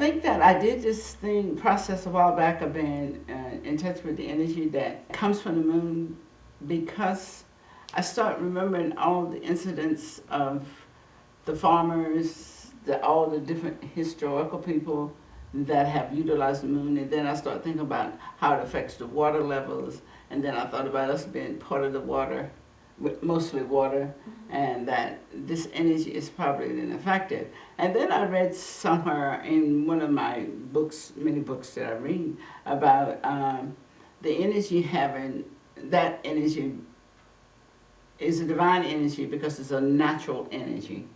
think that I did this process a while back of being in touch with the energy that comes from the moon because I start remembering all the incidents of the farmers, all the different historical people that have utilized the moon, and then I start thinking about how it affects the water levels, and then I thought about us being part of the water, mostly water, and that this energy is probably ineffective. And then I read somewhere in one of my books, many books that I read, about the energy having, that energy is a divine energy because it's a natural energy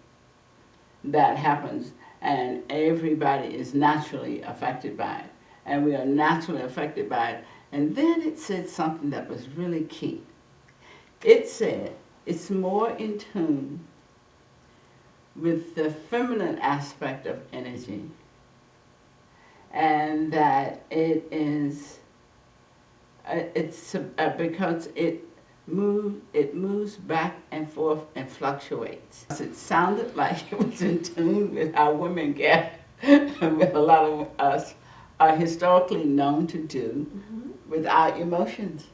that happens, and everybody is naturally affected by it, and we are naturally affected by it. And then it said something that was really key. It said it's more in tune with the feminine aspect of energy, and that it is because it moves back and forth and fluctuates. It sounded like it was in tune with how women get, with a lot of us are historically known to do with our emotions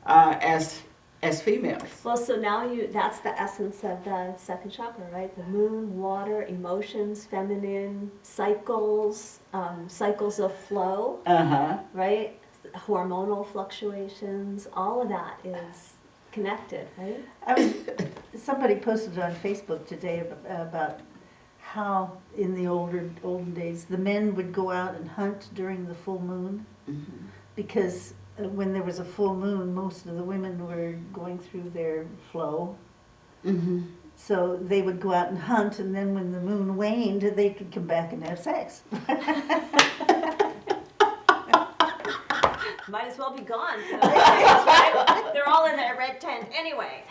as females. Well, so now that's the essence of the second chakra, right? The moon, water, emotions, feminine, cycles, cycles of flow, right? Hormonal fluctuations, all of that is connected, right? Somebody posted on Facebook today about how in the olden days the men would go out and hunt during the full moon because when there was a full moon, most of the women were going through their flow. So they would go out and hunt, and then when the moon waned, they could come back and have sex. Might as well be gone. Right? They're all in their red tent anyway.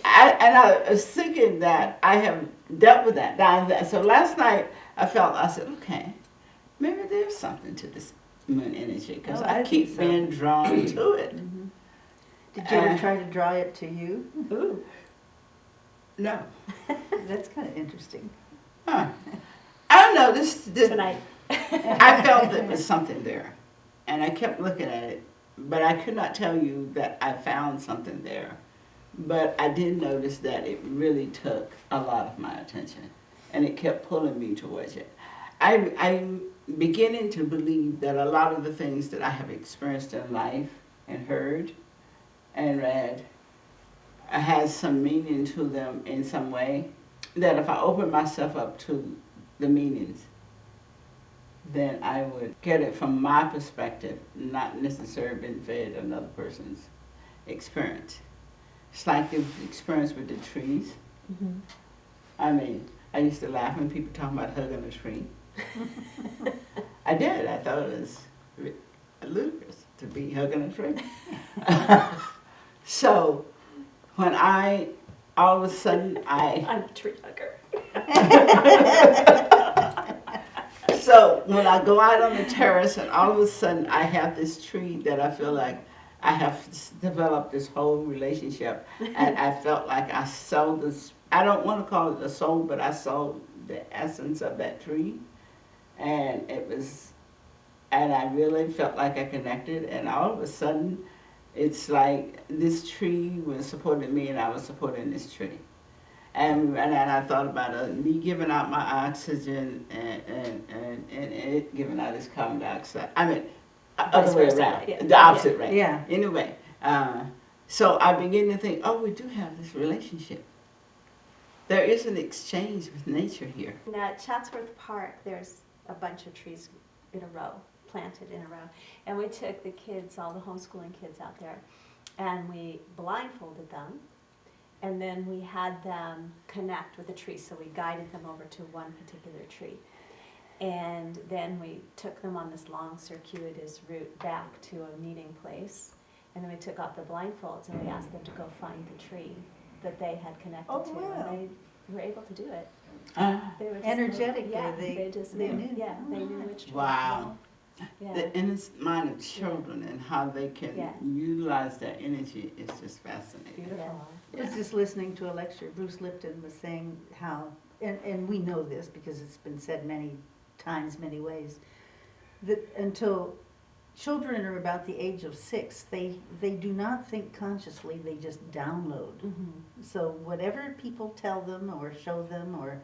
I was thinking that I have dealt with that. So last night I said, okay, maybe there's something to this moon energy because I keep being drawn to it. Did you ever try to draw it to you? Ooh. No. That's kind of interesting. Huh. I don't know, this Tonight. I felt there was something there. And I kept looking at it, but I could not tell you that I found something there. But I did notice that it really took a lot of my attention, and it kept pulling me towards it. I'm beginning to believe that a lot of the things that I have experienced in life and heard and read has some meaning to them in some way, that if I open myself up to the meanings, then I would get it from my perspective, not necessarily being fed another person's experience. It's like the experience with the trees. I mean, I used to laugh when people talking about hugging a tree. I did. I thought it was ludicrous to be hugging a tree. So when all of a sudden I'm a tree hugger. So when I go out on the terrace and all of a sudden I have this tree that I feel like I have developed this whole relationship, and I felt like I saw this, I don't want to call it the soul, but I saw the essence of that tree, and I really felt like I connected, and all of a sudden it's like this tree was supporting me and I was supporting this tree. And I thought about me giving out my oxygen and it giving out its carbon dioxide. I mean, other way around, the opposite way. Yeah. Anyway, so I began to think, oh, we do have this relationship. There is an exchange with nature here. At Chatsworth Park, there's a bunch of trees in a row, planted in a row. And we took the kids, all the homeschooling kids out there, and we blindfolded them. And then we had them connect with the tree, so we guided them over to one particular tree. And then we took them on this long circuitous route back to a meeting place. And then we took off the blindfolds and we asked them to go find the tree that they had connected to. Wow. And they were able to do it. They were just Energetically, they knew. Yeah, they knew which tree. Wow. Yeah. The innocent mind of children and how they can utilize their energy is just fascinating. Beautiful. I was just listening to a lecture. Bruce Lipton was saying how, and we know this because it's been said many times, many ways. That until children are about the age of 6, they do not think consciously, they just download. Mhm. So whatever people tell them or show them or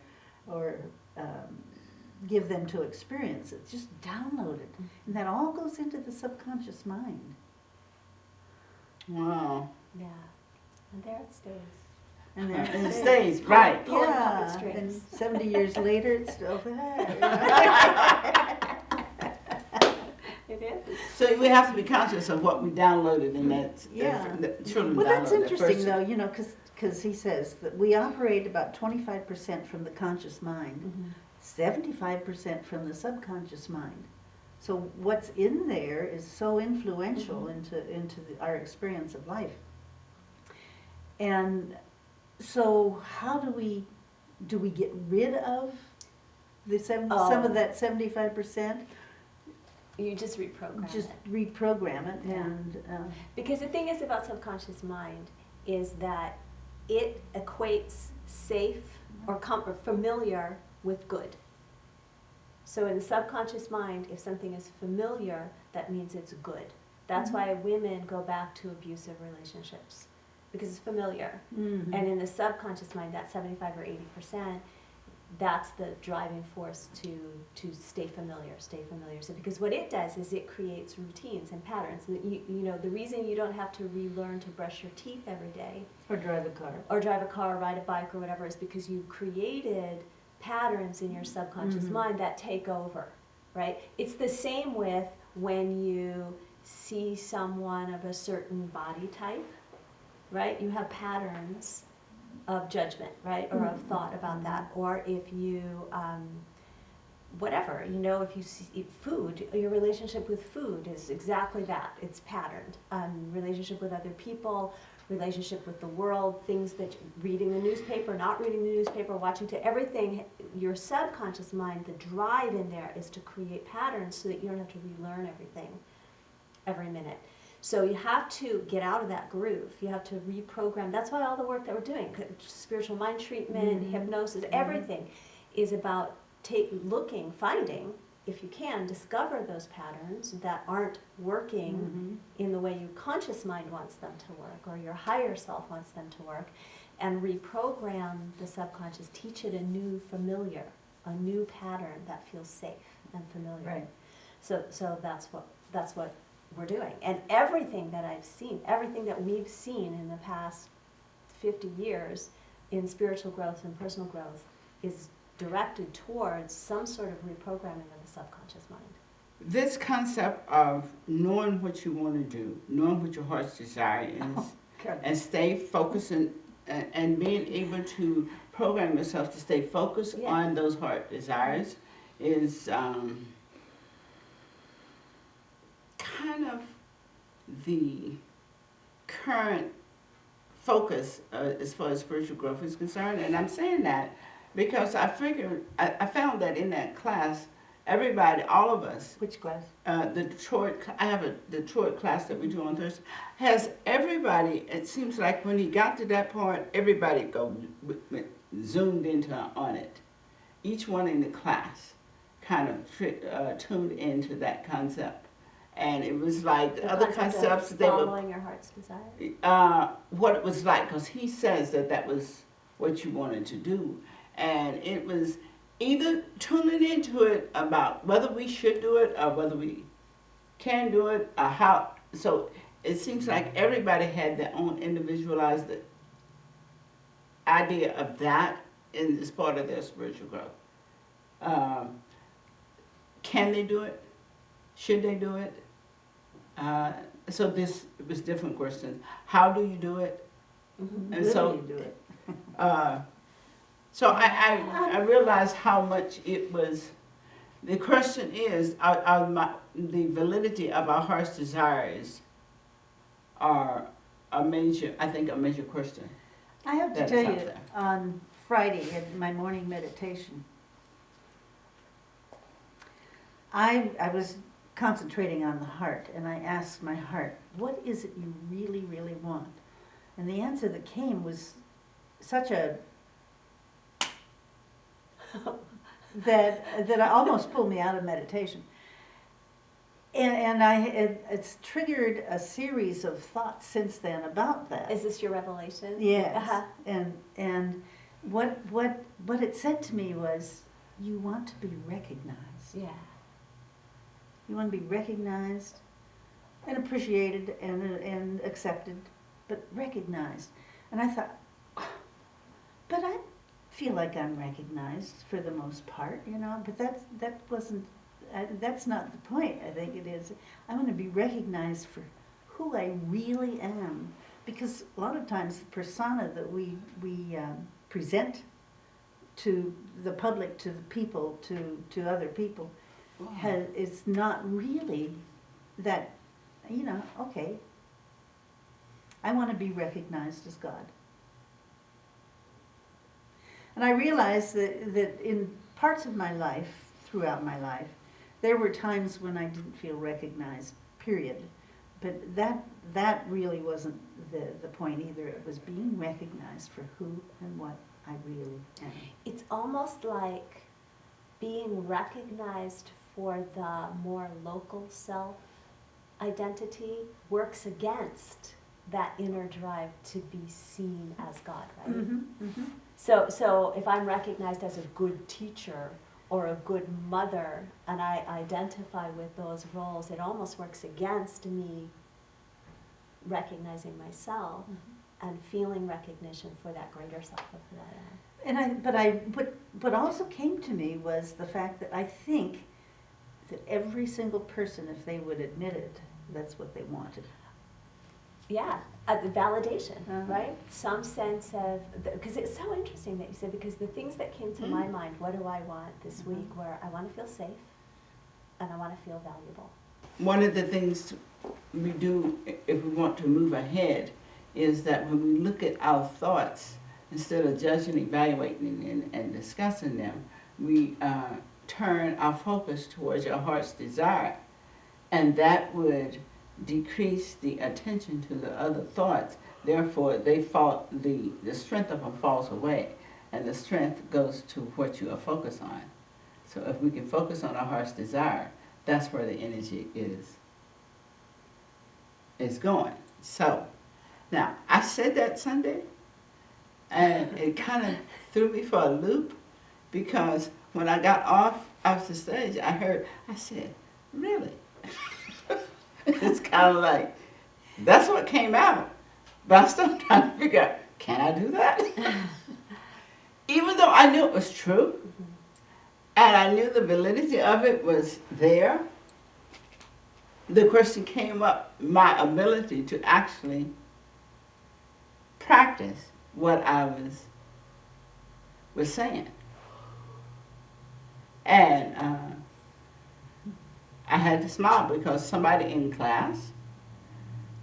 give them to experience, it's just downloaded. And that all goes into the subconscious mind. Wow. Yeah. And there it stays. And there And it stays, right. Pulling puppet Yeah, strings. and 70 years later, it's still there. It is. So we have to be conscious of what we downloaded in that. Yeah. That children Well, that's downloaded interesting first. though, you know, because he says that we operate about 25% from the conscious mind, Mhm. 75% from the subconscious mind. So what's in there is so influential into our experience of life. And so how do we get rid of some of that 75%? You just reprogram Just it. reprogram it Yeah. and, Because the thing is about subconscious mind is that it equates safe or familiar with good. So in the subconscious mind, if something is familiar, that means it's good. That's why women go back to abusive relationships, because it's familiar. mhm. And in the subconscious mind, that 75 or 80%, that's the driving force to stay familiar. So because what it does is it creates routines and patterns. And you know, the reason you don't have to relearn to brush your teeth every day Or drive a car. or drive a car or ride a bike or whatever is because you created patterns in your subconscious mind that take over, right? It's the same with when you see someone of a certain body type, right? You have patterns of judgment, right? Or of thought about that. Or if you, whatever, you know, if you eat food, your relationship with food is exactly that. It's patterned. Relationship with other people, relationship with the world, things that reading the newspaper, not reading the newspaper, watching to everything, your subconscious mind, the drive in there is to create patterns so that you don't have to relearn everything every minute. So you have to get out of that groove. You have to reprogram. That's why all the work that we're doing, spiritual mind treatment, hypnosis, everything is about finding, if you can, discover those patterns that aren't working in the way your conscious mind wants them to work or your higher self wants them to work, and reprogram the subconscious, teach it a new familiar, a new pattern that feels safe and familiar. Right. So that's what we're doing. And everything that I've seen, everything that we've seen in the past 50 years in spiritual growth and personal growth is directed towards some sort of reprogramming of the subconscious mind. This concept of knowing what you want to do, knowing what your heart's desire is, and stay focused and being able to program yourself to stay focused on those heart desires is kind of the current focus as far as spiritual growth is concerned. And I'm saying that because I found that in that class, everybody, all of us, Which class? the Detroit, I have a Detroit class that we do on Thursday, has everybody, it seems like when he got to that part, everybody zoomed into on it. Each one in the class kind of tuned into that concept. And it was like The other concept of concepts, they were, following your heart's desire. what it was like, because he says that was what you wanted to do. And it was either tuning into it about whether we should do it or whether we can do it or how. So it seems like everybody had their own individualized idea of that as part of their spiritual growth. Can they do it? Should they do it? So this was different questions. How do you do it? And Will so you do it? So I realized how much it was. The question is, the validity of our heart's desires are a major question. I have to That is tell out you, there. on Friday at my morning meditation, I was concentrating on the heart, and I asked my heart, what is it you really, really want? And the answer that came was such a that almost pulled me out of meditation. And it's triggered a series of thoughts since then about that. Is this your revelation? Yes. Uh-huh. And what it said to me was, you want to be recognized. Yeah. You want to be recognized and appreciated and accepted, but recognized. And I thought, but I feel like I'm recognized for the most part, but that wasn't, that's not the point. I think it is, I want to be recognized for who I really am. Because a lot of times the persona that we present to the public, to the people, to other people, is not really that, okay, I want to be recognized as God. And I realized that in parts of my life, throughout my life, there were times when I didn't feel recognized, period. But that really wasn't the point either. It was being recognized for who and what I really am. It's almost like being recognized for the more local self identity works against that inner drive to be seen as God, right? Mm-hmm, mm-hmm. So if I'm recognized as a good teacher or a good mother, and I identify with those roles, it almost works against me recognizing myself and feeling recognition for that greater self of who I am. And what also came to me was the fact that I think that every single person, if they would admit it, that's what they wanted. Yeah, the validation, Uh-huh. right? Some sense of, because it's so interesting that you said, because the things that came to my mind, what do I want this week, were I want to feel safe and I want to feel valuable. One of the things we do if we want to move ahead is that when we look at our thoughts, instead of judging, evaluating, and discussing them, we turn our focus towards your heart's desire, and that would decrease the attention to the other thoughts. Therefore, the strength of them falls away, and the strength goes to what you are focused on. So if we can focus on our heart's desire, that's where the energy is going. So, now, I said that Sunday, and it kind of threw me for a loop, because when I got off the stage, I said, really? It's kind of like, that's what came out. But I'm still trying to figure out, can I do that? Even though I knew it was true, and I knew the validity of it was there, the question came up, my ability to actually practice what I was saying. And I had to smile because somebody in class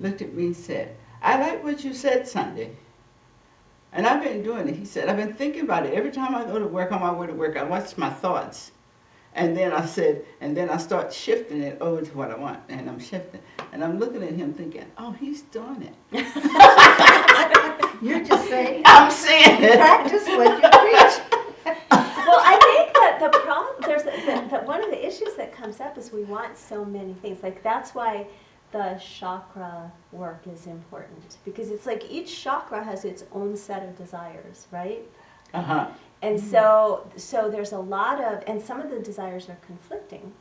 looked at me and said, I like what you said Sunday. And I've been doing it. He said, I've been thinking about it. Every time I go to work, on my way to work, I watch my thoughts. And then I start shifting it over to what I want. And I'm shifting. And I'm looking at him thinking, oh, he's doing it. You're just saying, I'm saying it. practice what you preach. Well, I think that the problem, that one of the issues that comes up is we want so many things. Like, that's why the chakra work is important, because it's like each chakra has its own set of desires, right? Uh-huh. And so there's a lot of, and some of the desires are conflicting,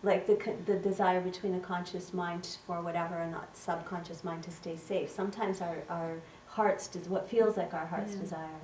like the desire between a conscious mind for whatever and a subconscious mind to stay safe. Sometimes our heart's, what feels like our heart's desire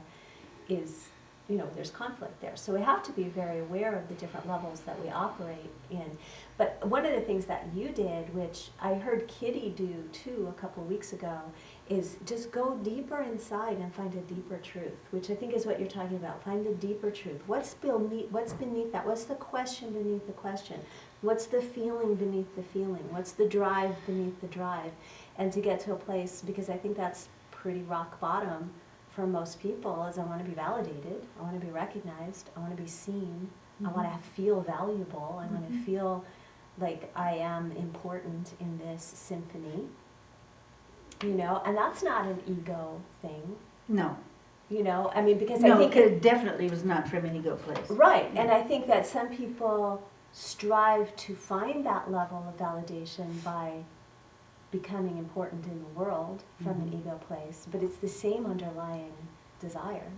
is, there's conflict there. So we have to be very aware of the different levels that we operate in. But one of the things that you did, which I heard Kitty do too a couple of weeks ago, is just go deeper inside and find a deeper truth, which I think is what you're talking about. Find the deeper truth. What's beneath that? What's the question beneath the question? What's the feeling beneath the feeling? What's the drive beneath the drive? And to get to a place, because I think that's pretty rock bottom for most people, is I want to be validated, I want to be recognized, I want to be seen, I want to feel valuable, I want to feel like I am important in this symphony, and that's not an ego thing. No. You know, I mean, because I No, think it definitely was not from any go place. right, and I think that some people strive to find that level of validation by becoming important in the world from an ego place, but it's the same underlying desire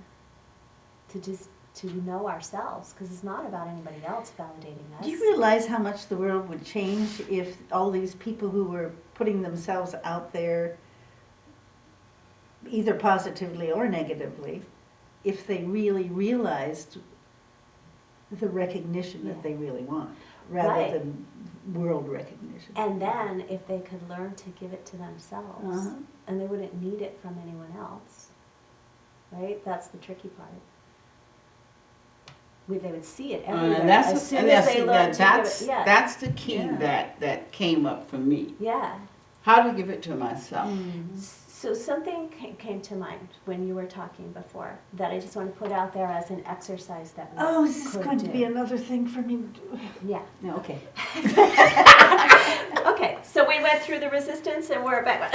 to know ourselves, because it's not about anybody else validating us. Do you realize how much the world would change if all these people who were putting themselves out there, either positively or negatively, if they really realized the recognition that they really want, rather Right. than world recognition? And then if they could learn to give it to themselves, Uh-huh. and they wouldn't need it from anyone else, right? That's the tricky part. They would see it everywhere And that's as soon as they learn to give it. Yeah, that's the key Yeah. that came up for me. yeah. How to give it to myself. So something came to mind when you were talking before that I just want to put out there as an exercise that we Oh, is this could going do. to be another thing for me to do? Yeah. No, okay. Okay, so we went through the resistance and we're back.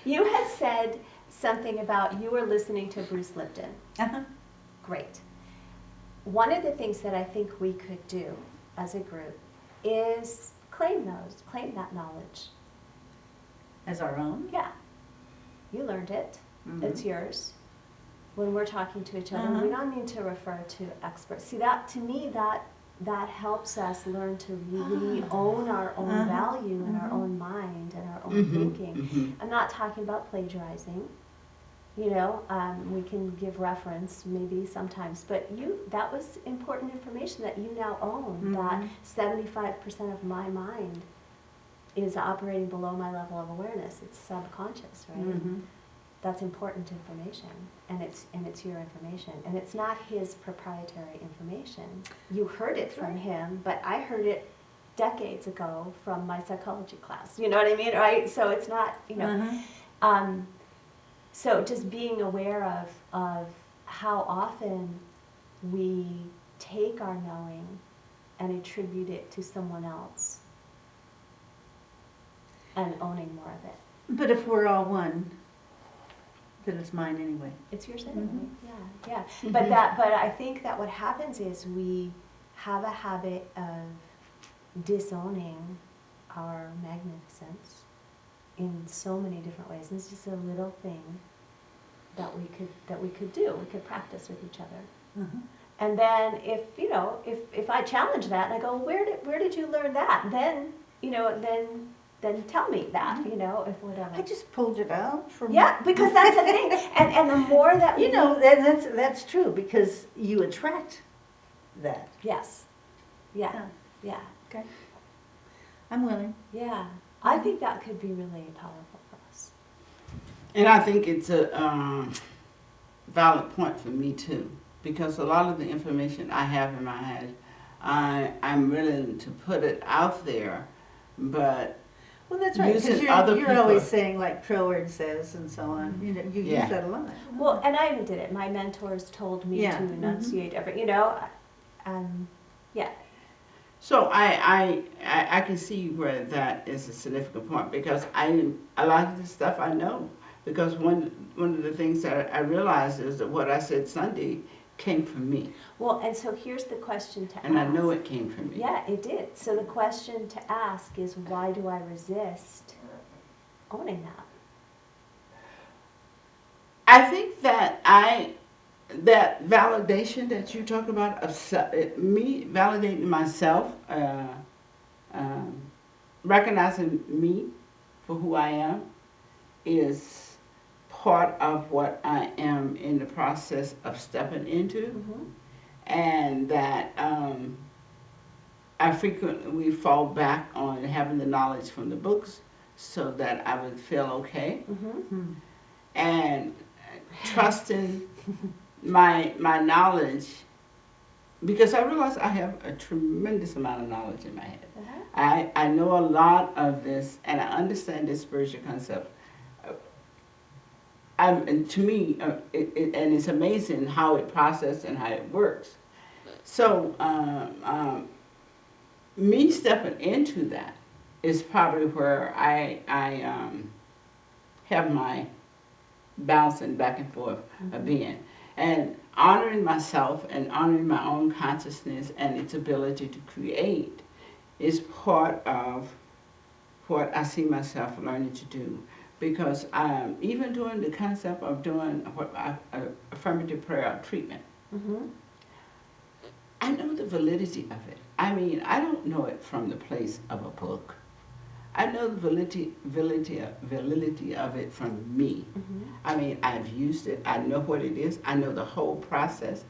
You had said something about you were listening to Bruce Lipton. Uh-huh. Great. One of the things that I think we could do as a group is claim that knowledge. As our own? Yeah. You learned it. Mhm. It's yours. When we're talking to each other, Uh-huh. we don't need to refer to experts. See, that to me, that helps us learn to really own our own Uh-huh. value and our Mhm. own mind and our own Mhm, thinking. mhm. I'm not talking about plagiarizing. You know, we can give reference maybe sometimes, but that was important information that you now own, that Mhm. 75% of my mind is operating below my level of awareness. It's subconscious, right? Mhm. That's important information, and it's your information, and it's not his proprietary information. You heard it from him, but I heard it decades ago from my psychology class. You know what I mean, right? So it's not, you know. Uh-huh. So just being aware of how often we take our knowing and attribute it to someone else, and owning more of it. But if we're all one, then it's mine anyway. It's yours anyway. Mhm. Yeah, yeah. But I think that what happens is we have a habit of disowning our magnificence in so many different ways. And it's just a little thing that we could do. We could practice with each other. Uh-huh. And then if I challenge that and I go, where did you learn that? Then then tell me that, if whatever. I just pulled it out from. Yeah, because that's the thing. And the more that we that's true, because you attract that. yes. Yeah. Yeah. Okay. I'm willing. Yeah. I think that could be really powerful for us. And I think it's a valid point for me too, because a lot of the information I have in my head, I'm willing to put it out there, but Well, that's right, because using other you're people. always saying, like Troward says and so on. You Yeah. use that a lot. Well, and I even did it. My mentors told me Yeah. to enunciate yeah. So I can see where that is a significant point, because a lot of the stuff I know, because one of the things that I realized is that what I said Sunday came from me, Well, and so here's the question to and ask. I know it came from me. Yeah, it did. So the question to ask is, why do I resist owning that? I think that that validation that you talk about of me validating myself, recognizing me for who I am, is part of what I am in the process of stepping into, Mm-hmm. and that I frequently fall back on having the knowledge from the books so that I would feel okay, Mm-hmm. and trusting my knowledge, because I realize I have a tremendous amount of knowledge in my head. Uh-huh. I know a lot of this, and I understand this spiritual concept. And to me, and it's amazing how it processes and how it works. So me stepping into that is probably where I have my bouncing back and forth of being. And honoring myself and honoring my own consciousness and its ability to create is part of what I see myself learning to do. Because even doing the concept of doing affirmative prayer treatment, Mm-hmm. I know the validity of it. I mean, I don't know it from the place of a book. I know the validity of it from me. Mm-hmm. I mean, I've used it. I know what it is. I know the whole process.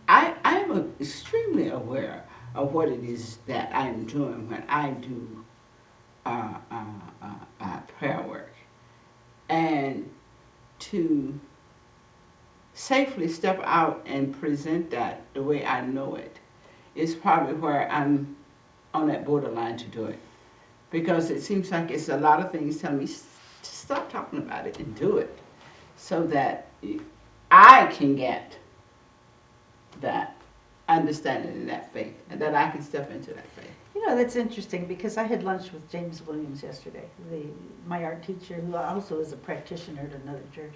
I am extremely aware of what it is that I'm doing when I do prayer work. And to safely step out and present that the way I know it is probably where I'm on that borderline to do it. Because it seems like it's a lot of things telling me, stop talking about it and do it. So that I can get that understanding and that faith, and that I can step into that faith. You know, that's interesting because I had lunch with James Williams yesterday, my art teacher, who also is a practitioner at another church.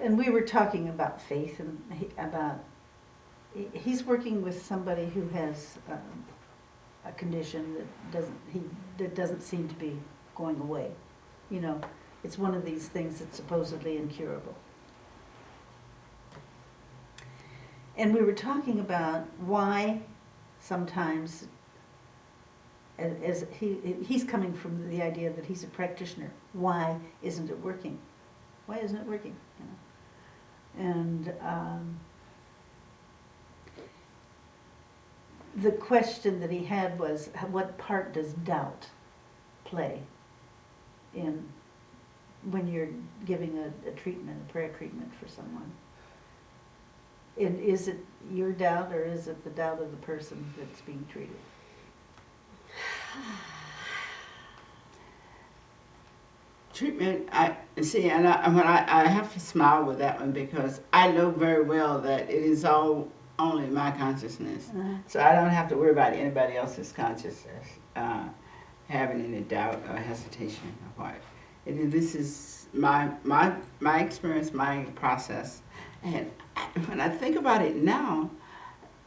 And we were talking about faith and he's working with somebody who has a condition that doesn't seem to be going away. You know, it's one of these things that's supposedly incurable. And we were talking about why sometimes, as he's coming from the idea that he's a practitioner, why isn't it working? Why isn't it working? You know? And the question that he had was, what part does doubt play in when you're giving a treatment, a prayer treatment for someone? And is it your doubt or is it the doubt of the person that's being treated? Treatment, I see, and I have to smile with that one because I know very well that it is all only my consciousness. So I don't have to worry about anybody else's consciousness having any doubt or hesitation or what. This is my experience, my process. And when I think about it now,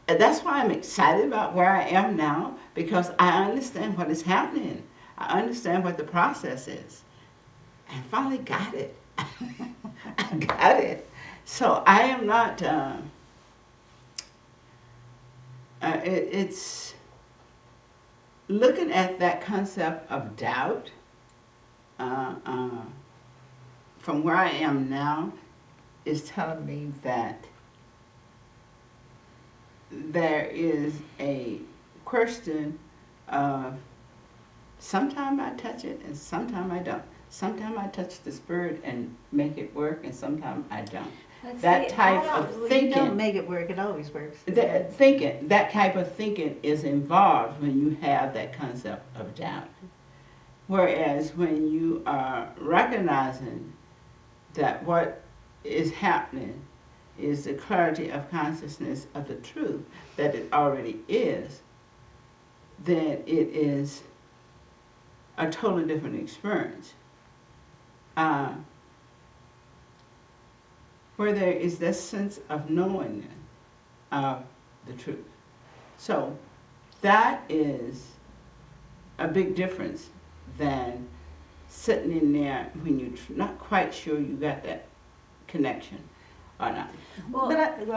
that's why I'm excited about where I am now, because I understand what is happening. I understand what the process is. I finally got it. I got it. So I am not, it's looking at that concept of doubt from where I am now is telling me that there is a question of sometimes I touch it and sometimes I don't. Sometimes I touch the spirit and make it work, and sometimes I don't. That type of thinking. You don't make it work, it always works. That type of thinking is involved when you have that concept of doubt. Whereas when you are recognizing that what is happening is the clarity of consciousness of the truth that it already is, then it is a totally different experience. Where there is this sense of knowing of the truth. So that is a big difference than sitting in there when you're not quite sure you got that connection or not. Well,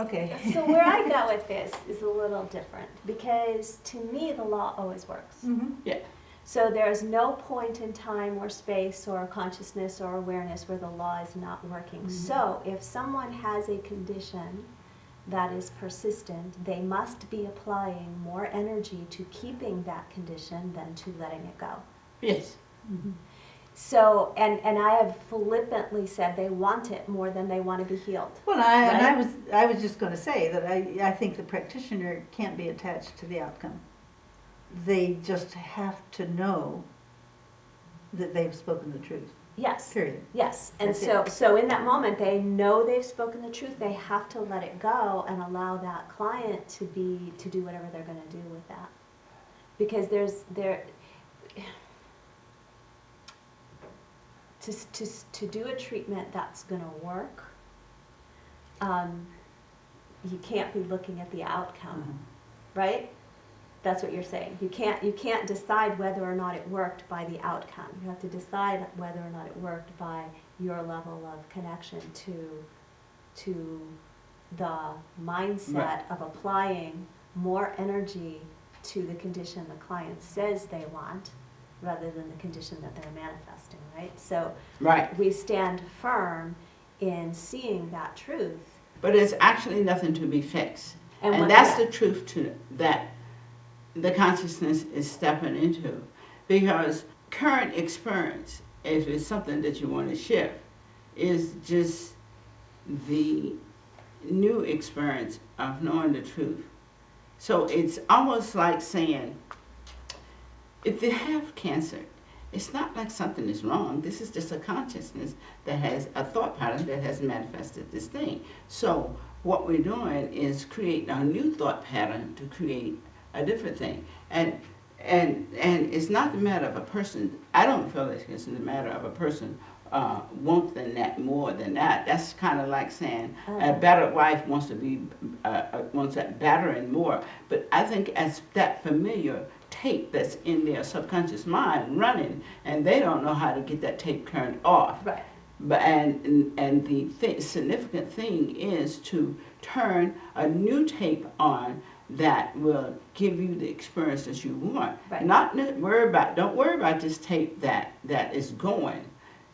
okay. So where I go with this is a little different because to me the law always works. Mm-hmm. Yeah. So there's no point in time or space or consciousness or awareness where the law is not working. Mm-hmm. So if someone has a condition that is persistent, they must be applying more energy to keeping that condition than to letting it go. Yes. Mm-hmm. So, and I have flippantly said they want it more than they want to be healed. Well, I was just going to say that I think the practitioner can't be attached to the outcome. They just have to know that they've spoken the truth. Yes. Period. Yes. And That's so in that moment they know they've spoken the truth. They have to let it go and allow that client to do whatever they're going to do with that. Because to do a treatment that's going to work, you can't be looking at the outcome, right? That's what you're saying. You can't decide whether or not it worked by the outcome. You have to decide whether or not it worked by your level of connection to the mindset Right. of applying more energy to the condition the client says they want rather than the condition that they're manifesting, right? So Right. we stand firm in seeing that truth. But it's actually nothing to be fixed. And And what- that's yeah. the truth that the consciousness is stepping into. Because current experience, if it's something that you want to shift, is just the new experience of knowing the truth. So it's almost like saying, if you have cancer, it's not like something is wrong. This is just a consciousness that has a thought pattern that has manifested this thing. So what we're doing is creating a new thought pattern to create a different thing. And it's not the matter of a person. I don't feel like it's the matter of a person wants than that more than that. That's kind of like saying a battered wife wants to be wants that battering more. But I think as that familiar tape that's in their subconscious mind running, and they don't know how to get that tape turned off. Right. But and the significant thing is to turn a new tape on that will give you the experience that you want. Right. Don't worry about this tape that is going.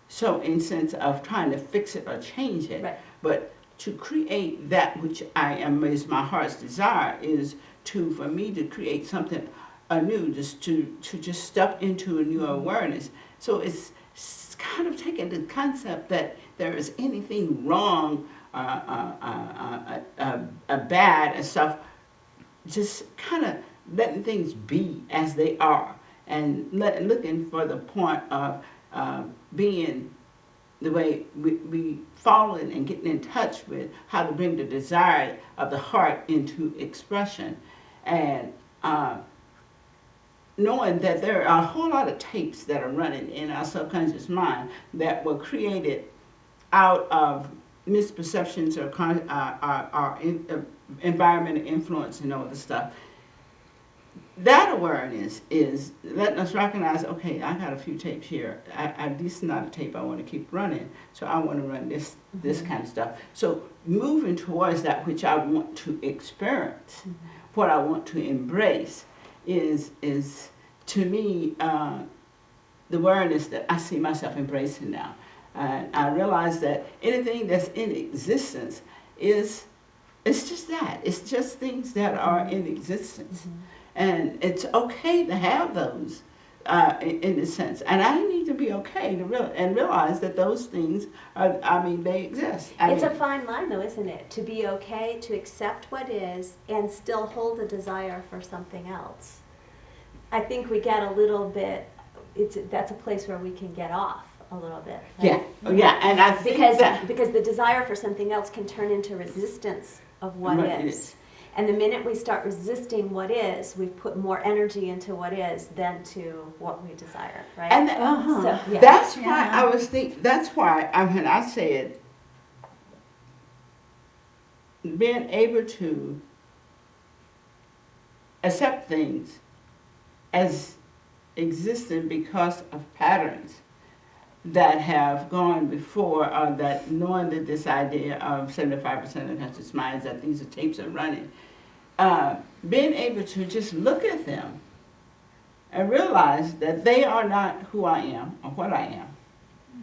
So in sense of trying to fix it or change it, Right. but to create that which is my heart's desire is for me to create something anew, just to just step into a new awareness. So it's kind of taking the concept that there is anything wrong, bad and stuff, just kind of letting things be as they are, and looking for the point of being the way we falling and getting in touch with how to bring the desire of the heart into expression, and knowing that there are a whole lot of tapes that are running in our subconscious mind that were created out of misperceptions or environmental influence and all this stuff. That awareness is letting us recognize, okay, I got a few tapes here. This is not a tape I want to keep running, so I want to run this kind of stuff. So moving towards that which I want to experience, what I want to embrace, is to me the awareness that I see myself embracing now. I realize that anything that's in existence it's just that. It's just things that are in existence. And it's okay to have those in a sense. And I need to be okay to realize that those things they exist. It's a fine line though, isn't it? To be okay, to accept what is, and still hold a desire for something else. I think we get a little bit, that's a place where we can get off a little bit. Right? Yeah, and I think because the desire for something else can turn into resistance of what is. And the minute we start resisting what is, we put more energy into what is than to what we desire, right? And So, yeah. that's why I was thinking. That's why when I said being able to accept things as existing because of patterns that have gone before, or that knowing that this idea of 75% of the conscious minds, that these are tapes are running, being able to just look at them and realize that they are not who I am or what I am.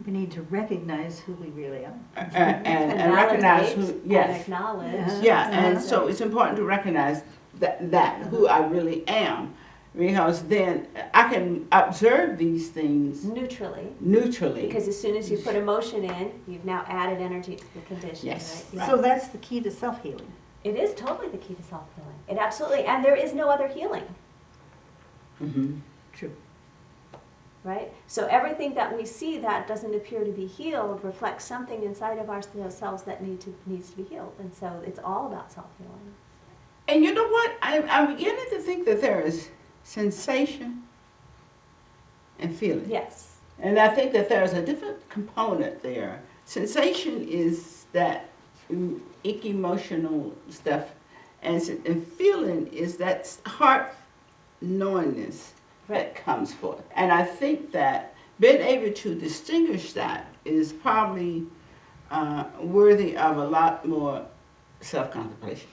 We need to recognize who we really are. And recognize who, yes. And acknowledge. Yeah, and so it's important to recognize that who I really am, because then I can observe these things neutrally. Because as soon as you put emotion in, you've now added energy to the condition. Yes. Right? So that's the key to self-healing. It is totally the key to self-healing. It absolutely, and there is no other healing, Mm-hmm. True. right? So everything that we see that doesn't appear to be healed reflects something inside of ourselves that needs to be healed. And so it's all about self-healing. And you know what? I'm beginning to think that there is sensation and feeling. Yes. And I think that there's a different component there. Sensation is that icky emotional stuff, and feeling is that heart knowingness that comes forth. And I think that being able to distinguish that is probably worthy of a lot more self-contemplation.